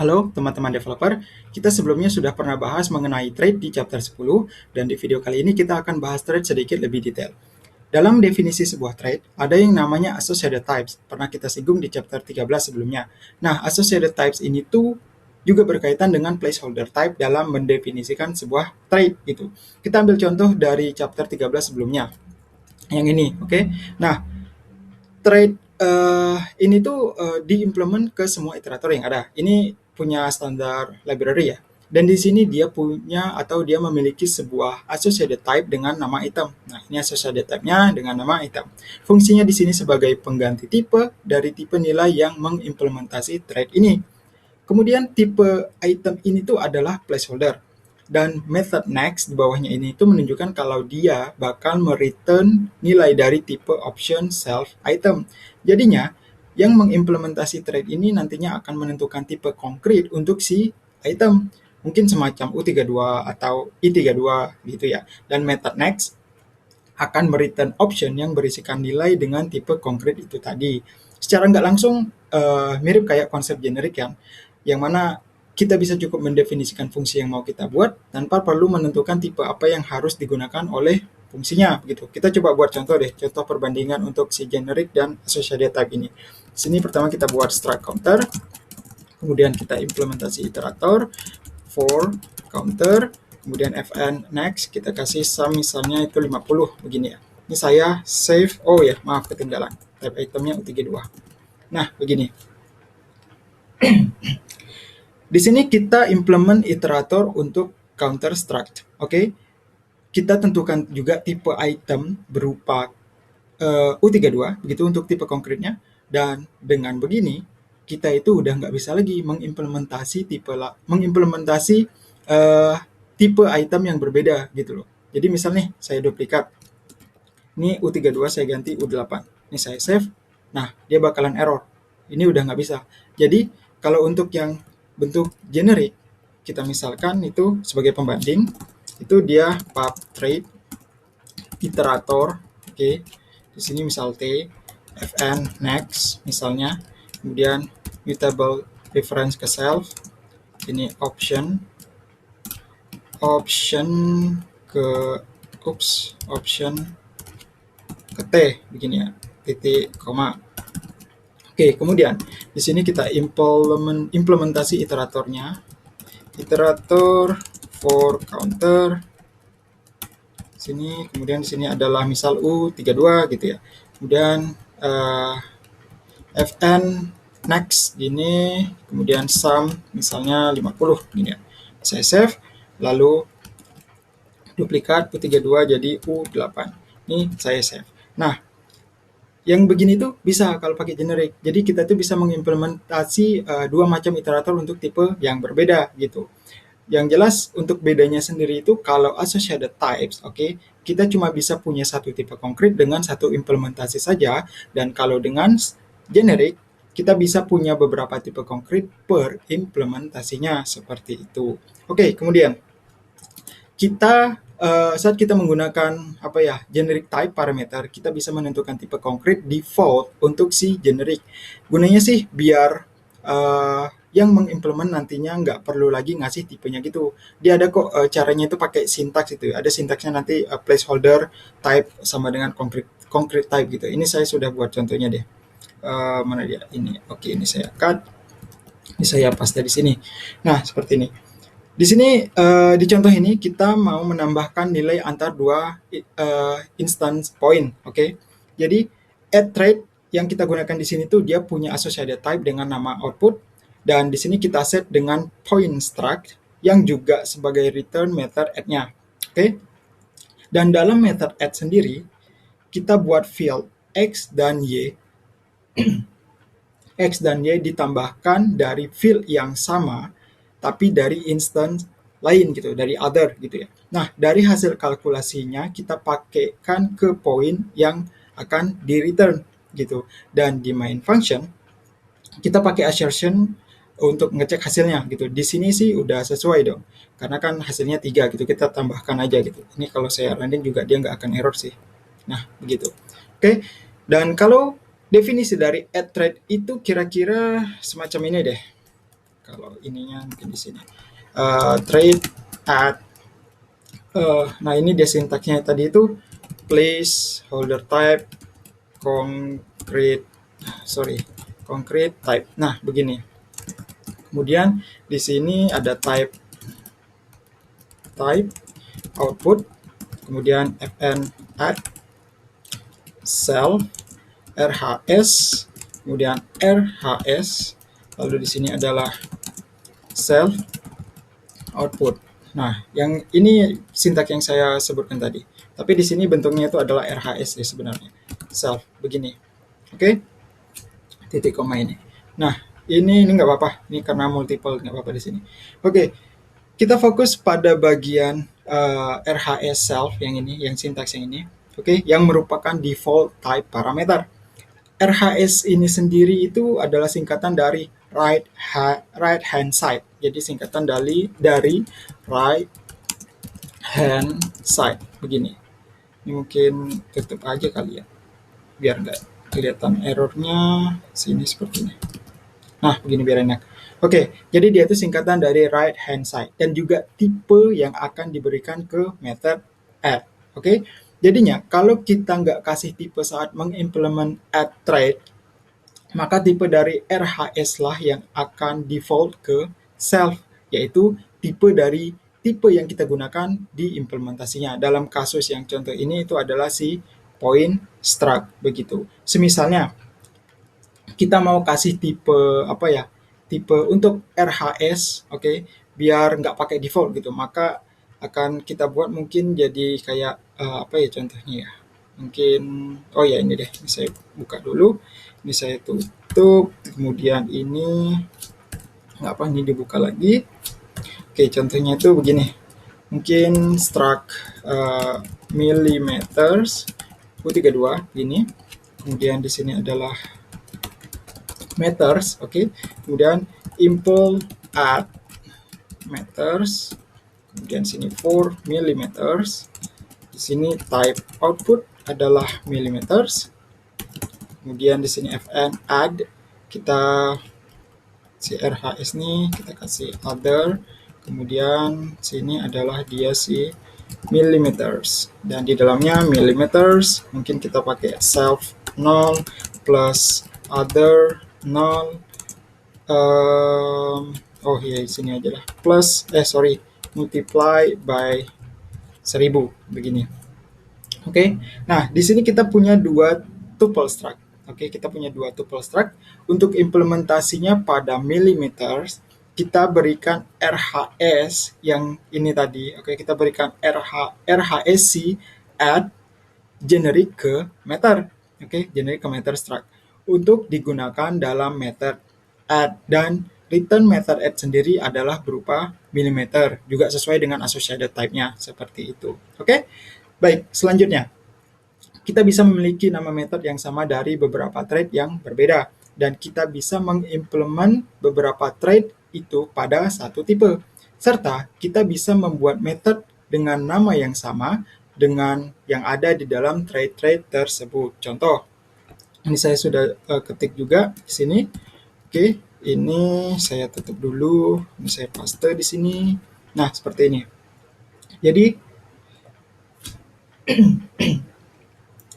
Halo teman-teman developer, kita sebelumnya sudah pernah bahas mengenai trade di chapter 10 dan di video kali ini kita akan bahas trade sedikit lebih detail. Dalam definisi sebuah trade, ada yang namanya associated types, pernah kita singgung di chapter 13 sebelumnya. Nah, associated types ini tuh juga berkaitan dengan placeholder type dalam mendefinisikan sebuah trade gitu. Kita ambil contoh dari chapter 13 sebelumnya, yang ini, oke? Nah, trade ini tuh diimplement ke semua iterator yang ada. Ini punya standar library ya. Dan di sini dia punya atau dia memiliki sebuah associated type dengan nama item. Nah, ini associated type-nya dengan nama item. Fungsinya di sini sebagai pengganti tipe dari tipe nilai yang mengimplementasi trade ini. Kemudian tipe item ini tuh adalah placeholder. Dan method next di bawahnya ini itu menunjukkan kalau dia bakal mereturn nilai dari tipe option self item. Jadinya, yang mengimplementasi thread ini nantinya akan menentukan tipe konkret untuk si item. Mungkin semacam U32 atau I32 gitu ya. Dan method next akan mereturn option yang berisikan nilai dengan tipe konkret itu tadi. Secara nggak langsung mirip kayak konsep generik yang mana kita bisa cukup mendefinisikan fungsi yang mau kita buat tanpa perlu menentukan tipe apa yang harus digunakan oleh fungsinya gitu. Kita coba buat contoh deh, contoh perbandingan untuk si generic dan associated type ini. Di sini pertama kita buat struct counter, kemudian kita implementasi iterator for counter, kemudian fn next, kita kasih sum misalnya itu 50 begini ya. Ini saya save, oh ya maaf ketinggalan, type itemnya U32. Nah begini, di sini kita implement iterator untuk counter struct, oke? Kita tentukan juga tipe item berupa U32, begitu untuk tipe konkretnya. Dan dengan begini, kita itu udah nggak bisa lagi mengimplementasi uh, tipe item yang berbeda gitu loh. Jadi misalnya saya duplikat, ini U32 saya ganti U8, ini saya save, nah dia bakalan error. Ini udah nggak bisa. Jadi kalau untuk yang bentuk generic, kita misalkan itu sebagai pembanding, itu dia pub trade iterator, oke. Di sini misal T, fn next misalnya, kemudian mutable reference ke self, ini option ke option ke T begini ya, titik koma. Oke, kemudian di sini kita implementasi iteratornya, iterator for counter sini, kemudian di sini adalah misal U32 gitu ya. Kemudian fn next gini, kemudian sum misalnya 50 gini ya. Saya save, lalu duplikat U32 jadi U8. Ini saya save. Nah, yang begini tuh bisa kalau pakai generic. Jadi kita tuh bisa mengimplementasi dua macam iterator untuk tipe yang berbeda gitu. Yang jelas untuk bedanya sendiri itu kalau associated types, oke, kita cuma bisa punya satu tipe konkret dengan satu implementasi saja, dan kalau dengan generic kita bisa punya beberapa tipe konkret per implementasinya seperti itu. Oke, kemudian kita saat kita menggunakan apa ya generic type parameter, kita bisa menentukan tipe konkret default untuk si generic. Gunanya sih biar yang mengimplement nantinya nggak perlu lagi ngasih tipenya gitu. Dia ada kok caranya itu pakai sintaks itu. Ada sintaksnya nanti placeholder type sama dengan concrete type gitu. Ini saya sudah buat contohnya deh. Mana dia? Ini. Oke, ini saya cut. Ini saya paste di sini. Nah, seperti ini. Di sini di contoh ini kita mau menambahkan nilai antar dua instance point, oke? Jadi add thread yang kita gunakan di sini tuh dia punya associated type dengan nama output, dan di sini kita set dengan point struct yang juga sebagai return method add-nya, oke? Dan dalam method add sendiri kita buat field x dan y. X dan Y ditambahkan dari field yang sama tapi dari instance lain gitu, dari other gitu ya. Nah, dari hasil kalkulasinya kita pakaikan ke poin yang akan di return gitu. Dan di main function kita pakai assertion untuk ngecek hasilnya gitu. Di sini sih udah sesuai dong. Karena kan hasilnya 3 gitu, kita tambahkan aja gitu. Ini kalau saya running juga dia nggak akan error sih. Nah, begitu. Oke. Dan kalau definisi dari add thread itu kira-kira semacam ini deh. Kalau ininya mungkin di sini. Trade add. Nah ini dia sintaksnya tadi itu placeholder type concrete type. Nah begini. Kemudian di sini ada type output, kemudian fn add self rhs, kemudian rhs, lalu di sini adalah self output. Nah, yang ini sintak yang saya sebutkan tadi. Tapi di sini bentuknya itu adalah RHS ya sebenarnya. Self begini. Oke. Titik koma ini. Nah, ini nggak apa-apa. Ini karena multiple nggak apa-apa di sini. Oke. Kita fokus pada bagian RHS self yang ini, yang sintaks yang ini. Oke, yang merupakan default type parameter. RHS ini sendiri itu adalah singkatan dari right hand side. Jadi singkatan dari right hand side begini. Ini mungkin tutup aja kali ya, biar nggak kelihatan errornya. Sini seperti ini. Nah begini biar enak. Oke, jadi dia itu singkatan dari right hand side dan juga tipe yang akan diberikan ke method add. Oke, jadinya kalau kita nggak kasih tipe saat mengimplement add thread, maka tipe dari RHS lah yang akan default ke self, yaitu tipe yang kita gunakan di implementasinya. Dalam kasus yang contoh ini itu adalah si point struct begitu. Semisalnya kita mau kasih tipe tipe untuk RHS, oke, biar nggak pakai default gitu, maka akan kita buat mungkin jadi kayak contohnya ya. Mungkin ini deh, ini saya buka dulu, ini saya tutup, kemudian ini ini dibuka lagi. Oke, contohnya itu begini, mungkin struct millimeters U32 gini, kemudian di sini adalah meters, oke. Kemudian import add meters, kemudian sini 4 millimeters. Di sini type output adalah millimeters. Kemudian di sini fn add, kita si RHS nih kita kasih other. Kemudian sini adalah dia si millimeters, dan di dalamnya millimeters mungkin kita pakai self 0 plus other 0, di sini aja lah, plus multiply by 1000 begini. Oke. Nah, di sini kita punya dua tuple struct. Oke, kita punya dua tuple struct. Untuk implementasinya pada millimeters, kita berikan RHS yang ini tadi. Oke, kita berikan RHSC add generic ke meter. Oke, generic ke meter struct untuk digunakan dalam method add, dan return method add sendiri adalah berupa millimeter, juga sesuai dengan associated type-nya seperti itu. Oke. Baik, selanjutnya kita bisa memiliki nama method yang sama dari beberapa thread yang berbeda, dan kita bisa mengimplement beberapa thread itu pada satu tipe, serta kita bisa membuat method dengan nama yang sama dengan yang ada di dalam thread-thread tersebut. Contoh, ini saya sudah ketik juga di sini. Oke, ini saya tutup dulu, ini saya paste di sini. Nah, seperti ini. Jadi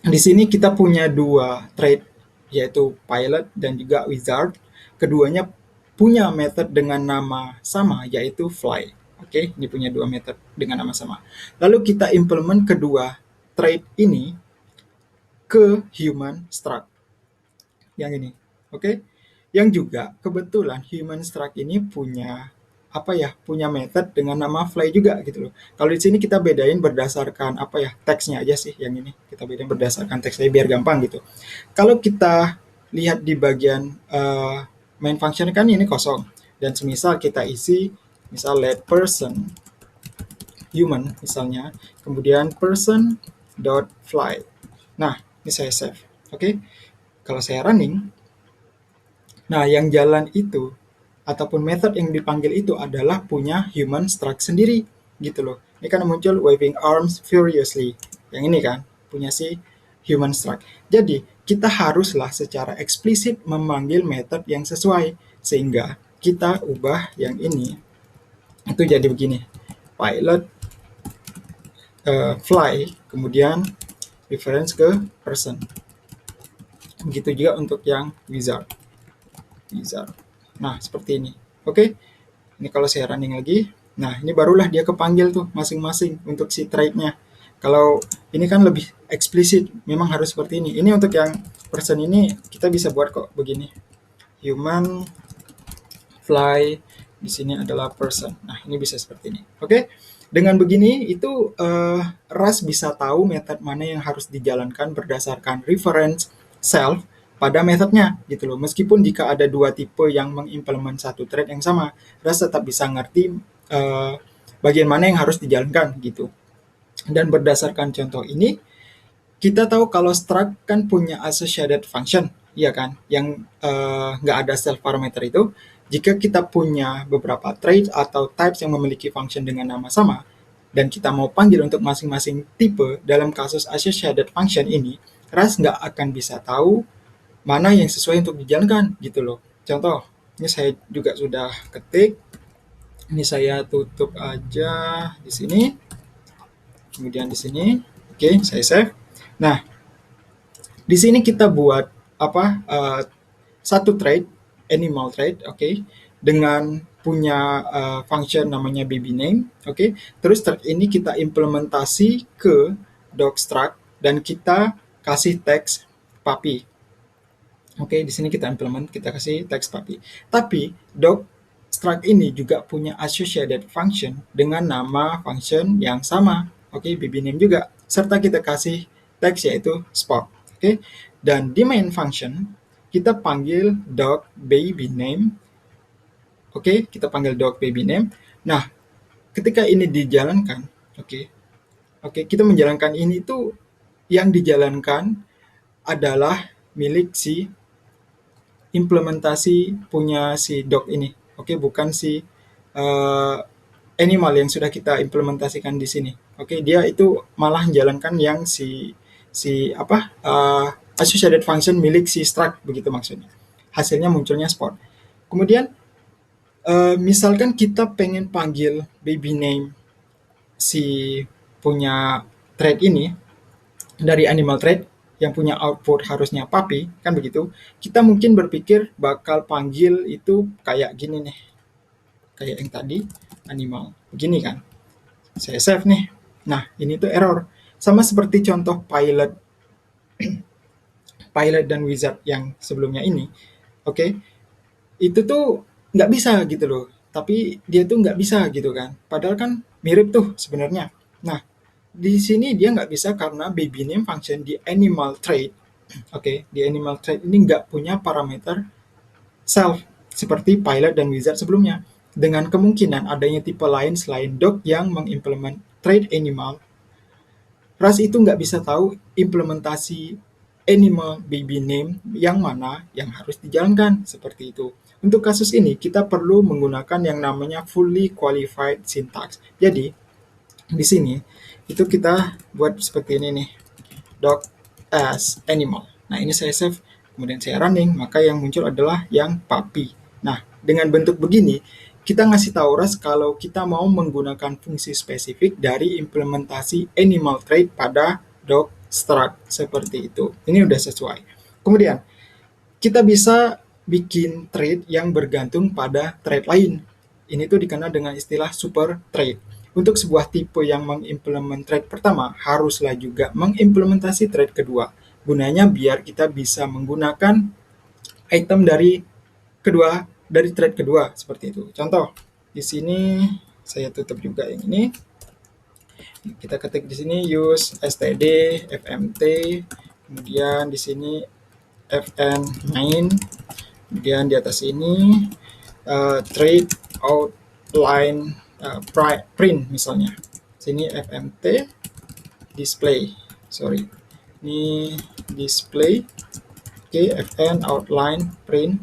di sini kita punya dua thread, yaitu pilot dan juga wizard. Keduanya punya method dengan nama sama, yaitu fly. Oke, ini punya dua method dengan nama sama. Lalu kita implement kedua thread ini ke human struct yang ini. Oke, yang juga kebetulan human struct ini punya punya method dengan nama fly juga gitu loh. Kalau di sini kita bedain berdasarkan teksnya aja sih, yang ini kita bedain berdasarkan teksnya biar gampang gitu. Kalau kita lihat di bagian main function kan ini kosong, dan semisal kita isi misal let person human misalnya, kemudian person dot fly. Nah, ini saya save. Oke. Kalau saya running, nah yang jalan itu ataupun method yang dipanggil itu adalah punya human struct sendiri gitu loh. Ini kan muncul waving arms furiously. Yang ini kan punya si human struct. Jadi kita haruslah secara eksplisit memanggil method yang sesuai, sehingga kita ubah yang ini itu jadi begini, pilot fly, kemudian reference ke person. Begitu juga untuk yang wizard. Nah, seperti ini. Oke, ini kalau saya running lagi, nah ini barulah dia kepanggil tuh masing-masing untuk si trade-nya. Kalau ini kan lebih eksplisit, memang harus seperti ini. Ini untuk yang person ini kita bisa buat kok begini. Human fly, di sini adalah person. Nah, ini bisa seperti ini. Oke. Dengan begini itu RAS bisa tahu metode mana yang harus dijalankan berdasarkan reference self pada metodenya gitu loh. Meskipun jika ada dua tipe yang mengimplement satu thread yang sama, RAS tetap bisa ngerti bagian mana yang harus dijalankan gitu. Dan berdasarkan contoh ini, kita tahu kalau struct kan punya associated function, ya kan, yang nggak ada self parameter itu. Jika kita punya beberapa traits atau types yang memiliki function dengan nama sama, dan kita mau panggil untuk masing-masing tipe dalam kasus associated function ini, RAS nggak akan bisa tahu mana yang sesuai untuk dijalankan gitu loh. Contoh, ini saya juga sudah ketik. Ini saya tutup aja di sini. Kemudian di sini, oke, saya save. Nah, di sini kita buat satu thread, animal thread, oke, dengan punya function namanya baby name, oke. Terus thread ini kita implementasi ke docstruct dan kita kasih teks puppy. Oke, di sini kita implement, kita kasih teks puppy. Tapi docstruct ini juga punya associated function dengan nama function yang sama, oke, baby name juga. Serta kita kasih teks yaitu spot, oke. Dan di main function kita panggil dog baby name. Oke, kita panggil dog baby name. Nah, ketika ini dijalankan, oke, kita menjalankan ini tuh yang dijalankan adalah milik si implementasi punya si dog ini. Oke, bukan si animal yang sudah kita implementasikan di sini. Oke, dia itu malah menjalankan yang associated function milik si struct, begitu maksudnya. Hasilnya munculnya spot. Kemudian misalkan kita pengen panggil baby name si punya thread ini dari animal thread yang punya output harusnya puppy, kan begitu. Kita mungkin berpikir bakal panggil itu kayak gini nih. Kayak yang tadi, animal. Begini kan. Saya save nih. Nah, ini tuh error. Sama seperti contoh pilot dan wizard yang sebelumnya ini. Oke. Itu tuh nggak bisa gitu loh. Tapi dia tuh nggak bisa gitu kan. Padahal kan mirip tuh sebenarnya. Nah, di sini dia nggak bisa karena baby name function di animal trait, oke, di animal trait ini nggak punya parameter self seperti pilot dan wizard sebelumnya. Dengan kemungkinan adanya tipe lain selain dog yang mengimplement trait animal, RAS itu nggak bisa tahu implementasi animal baby name yang mana yang harus dijalankan seperti itu. Untuk kasus ini kita perlu menggunakan yang namanya fully qualified syntax. Jadi di sini itu kita buat seperti ini nih, dog as animal. Nah, ini saya save, kemudian saya running, maka yang muncul adalah yang puppy. Nah, dengan bentuk begini kita ngasih tahu RAS kalau kita mau menggunakan fungsi spesifik dari implementasi animal trait pada dog struct seperti itu. Ini udah sesuai. Kemudian kita bisa bikin trait yang bergantung pada trait lain. Ini tuh dikenal dengan istilah super trait. Untuk sebuah tipe yang mengimplement trait pertama, haruslah juga mengimplementasi trait kedua. Gunanya biar kita bisa menggunakan item dari trait kedua seperti itu. Contoh, di sini saya tutup juga yang ini. Kita ketik di sini use std fmt, kemudian di sini fn main, kemudian di atas ini trait outline print misalnya. Sini fmt display, ini display. Oke, fn outline print.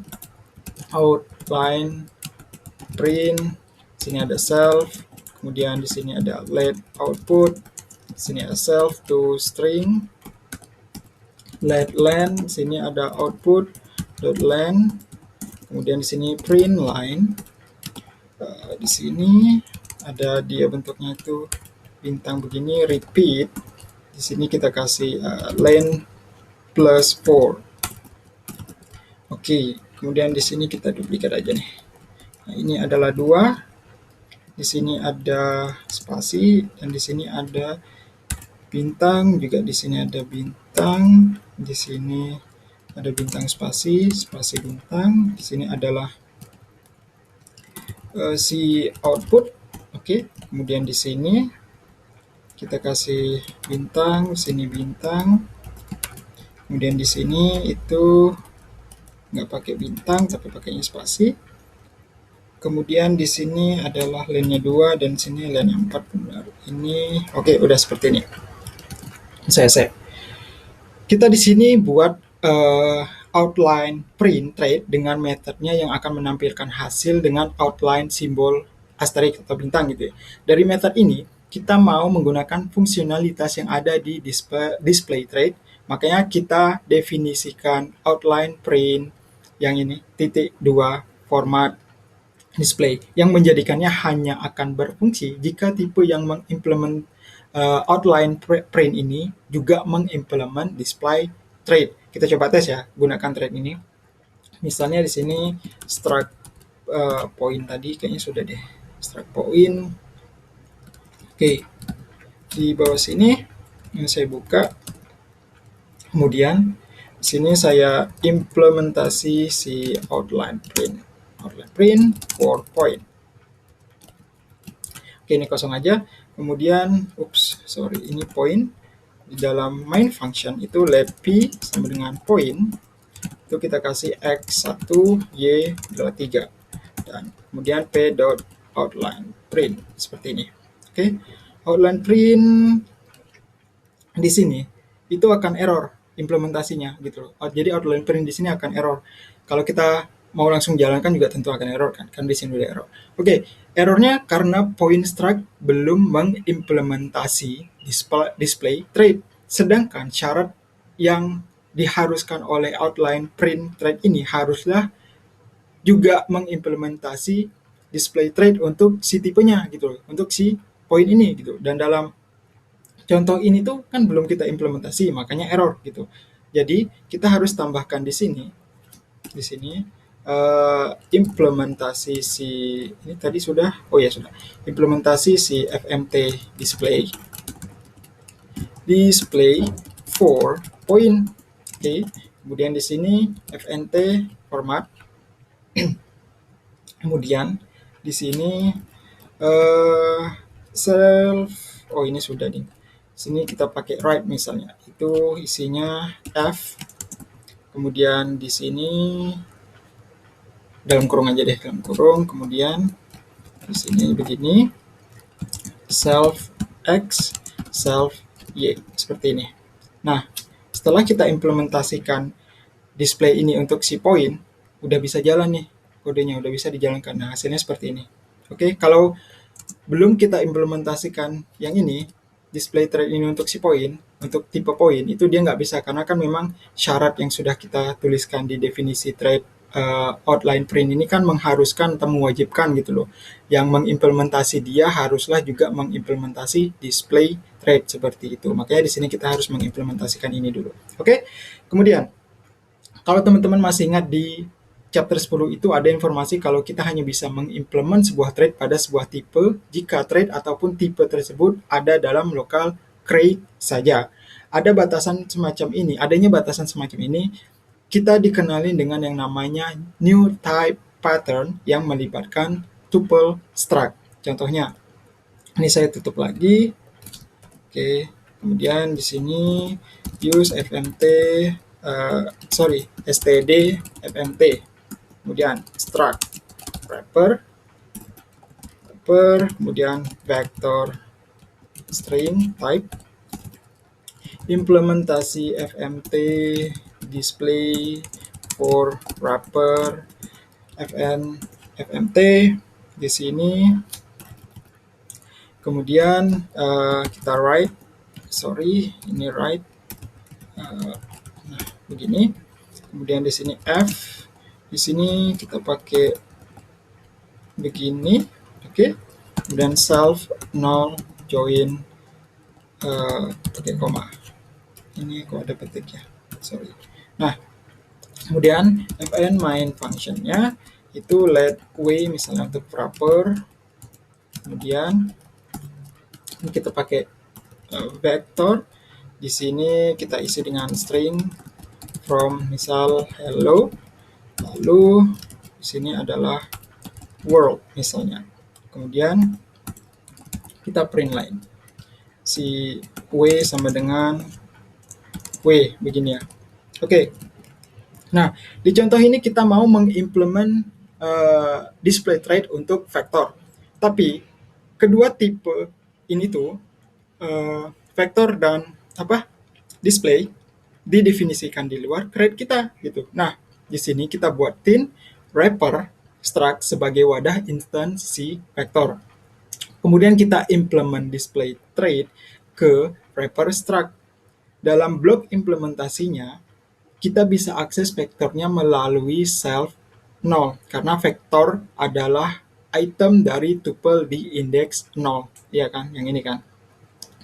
Sini ada self, kemudian di sini ada let output, sini ada self to string, let len, sini ada output dot len, Kemudian di sini print line. Di sini ada dia bentuknya itu bintang begini, repeat. Di sini kita kasih len plus 4. Oke, kemudian di sini kita duplikat aja nih. Nah, ini adalah 2. Di sini ada spasi dan di sini ada bintang, juga di sini ada bintang, di sini ada bintang spasi, spasi bintang. Di sini adalah si output. Oke, kemudian di sini kita kasih bintang, sini bintang. Kemudian di sini itu nggak pakai bintang tapi pakainya spasi. Kemudian di sini adalah line-nya 2 dan sini line 4 benar. Ini oke, udah seperti ini. Saya save. Kita di sini buat outline print trade dengan metodenya yang akan menampilkan hasil dengan outline simbol asterisk atau bintang gitu ya. Dari metode ini kita mau menggunakan fungsionalitas yang ada di display trade, makanya kita definisikan outline print yang ini titik 2 format display yang menjadikannya hanya akan berfungsi jika tipe yang mengimplement outline print ini juga mengimplement display trade. Kita coba tes ya, gunakan trade ini. Misalnya di sini struct point tadi kayaknya sudah deh. Struct point. Oke. Di bawah sini yang saya buka. Kemudian di sini saya implementasi si outline print. Outline print for point. Oke, ini kosong aja. Kemudian ini point. Di dalam main function itu let p sama dengan point, itu kita kasih x1 y adalah 3 dan kemudian p dot outline print seperti ini. Oke, outline print di sini itu akan error implementasinya gitu loh. Jadi outline print di sini akan error. Kalau kita mau langsung jalankan juga tentu akan error kan di sini udah error. Oke, errornya karena point struct belum mengimplementasi display trade. Sedangkan syarat yang diharuskan oleh outline print trade ini haruslah juga mengimplementasi display trade untuk si tipenya gitu loh, untuk si point ini gitu. Dan dalam contoh ini tuh kan belum kita implementasi, makanya error gitu. Jadi kita harus tambahkan di sini implementasi si ini tadi sudah implementasi si fmt display for point. Oke, kemudian di sini fnt format. Kemudian di sini self ini sudah nih. Sini kita pakai right misalnya, itu isinya f. Kemudian di sini dalam kurung aja deh, dalam kurung. Kemudian di sini begini, self x, self y, seperti ini. Nah, setelah kita implementasikan display ini untuk si point, udah bisa jalan nih kodenya, udah bisa dijalankan. Nah, hasilnya seperti ini. Oke, kalau belum kita implementasikan yang ini, display trade ini untuk si point, untuk tipe point, itu dia nggak bisa karena kan memang syarat yang sudah kita tuliskan di definisi trade outline print ini kan mengharuskan atau mewajibkan gitu loh. Yang mengimplementasi dia haruslah juga mengimplementasi display trade seperti itu. Makanya di sini kita harus mengimplementasikan ini dulu. Oke. Kemudian kalau teman-teman masih ingat di chapter 10 itu ada informasi kalau kita hanya bisa mengimplement sebuah trade pada sebuah tipe jika trade ataupun tipe tersebut ada dalam lokal create saja. Ada batasan semacam ini, adanya batasan semacam ini kita dikenalin dengan yang namanya new type pattern yang melibatkan tuple struct. Contohnya, ini saya tutup lagi. Oke, kemudian di sini use fmt std fmt. Kemudian struct wrapper, kemudian vector string type, implementasi fmt display for wrapper fmt di sini. Kemudian kita write, ini write, nah begini. Kemudian di sini f Di sini kita pakai begini, oke. Kemudian self null join pakai koma. Ini kok ada petik ya, sorry. Nah, kemudian fn main functionnya itu let way misalnya untuk wrapper. Kemudian ini kita pakai vector. Di sini kita isi dengan string from misal hello. Lalu di sini adalah world misalnya. Kemudian kita print line. Si w sama dengan w begini ya. Oke. Nah, di contoh ini kita mau mengimplement display trait untuk vektor. Tapi kedua tipe ini tuh vektor dan display didefinisikan di luar crate kita gitu. Nah, di sini kita buatin wrapper struct sebagai wadah instansi vektor. Kemudian kita implement display trait ke wrapper struct. Dalam blok implementasinya, kita bisa akses vektornya melalui self null karena vektor adalah item dari tuple di indeks 0, ya kan? Yang ini kan.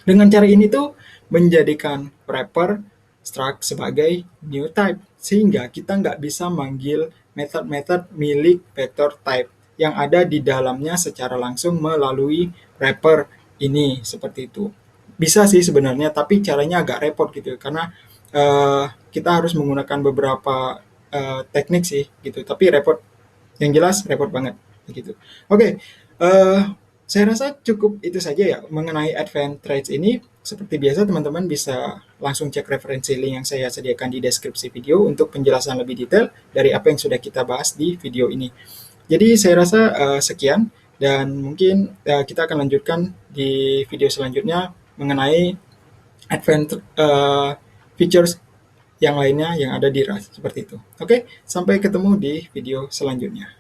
Dengan cara ini tuh menjadikan wrapper struct sebagai new type sehingga kita nggak bisa manggil method-method milik vector type yang ada di dalamnya secara langsung melalui wrapper ini seperti itu. Bisa sih sebenarnya, tapi caranya agak repot gitu karena kita harus menggunakan beberapa teknik sih gitu, tapi repot. Yang jelas repot banget begitu. Oke, saya rasa cukup itu saja ya mengenai Advanced Traits ini. Seperti biasa teman-teman bisa langsung cek referensi link yang saya sediakan di deskripsi video untuk penjelasan lebih detail dari apa yang sudah kita bahas di video ini. Jadi saya rasa sekian dan mungkin kita akan lanjutkan di video selanjutnya mengenai advanced features yang lainnya yang ada di RAS seperti itu. Oke, sampai ketemu di video selanjutnya.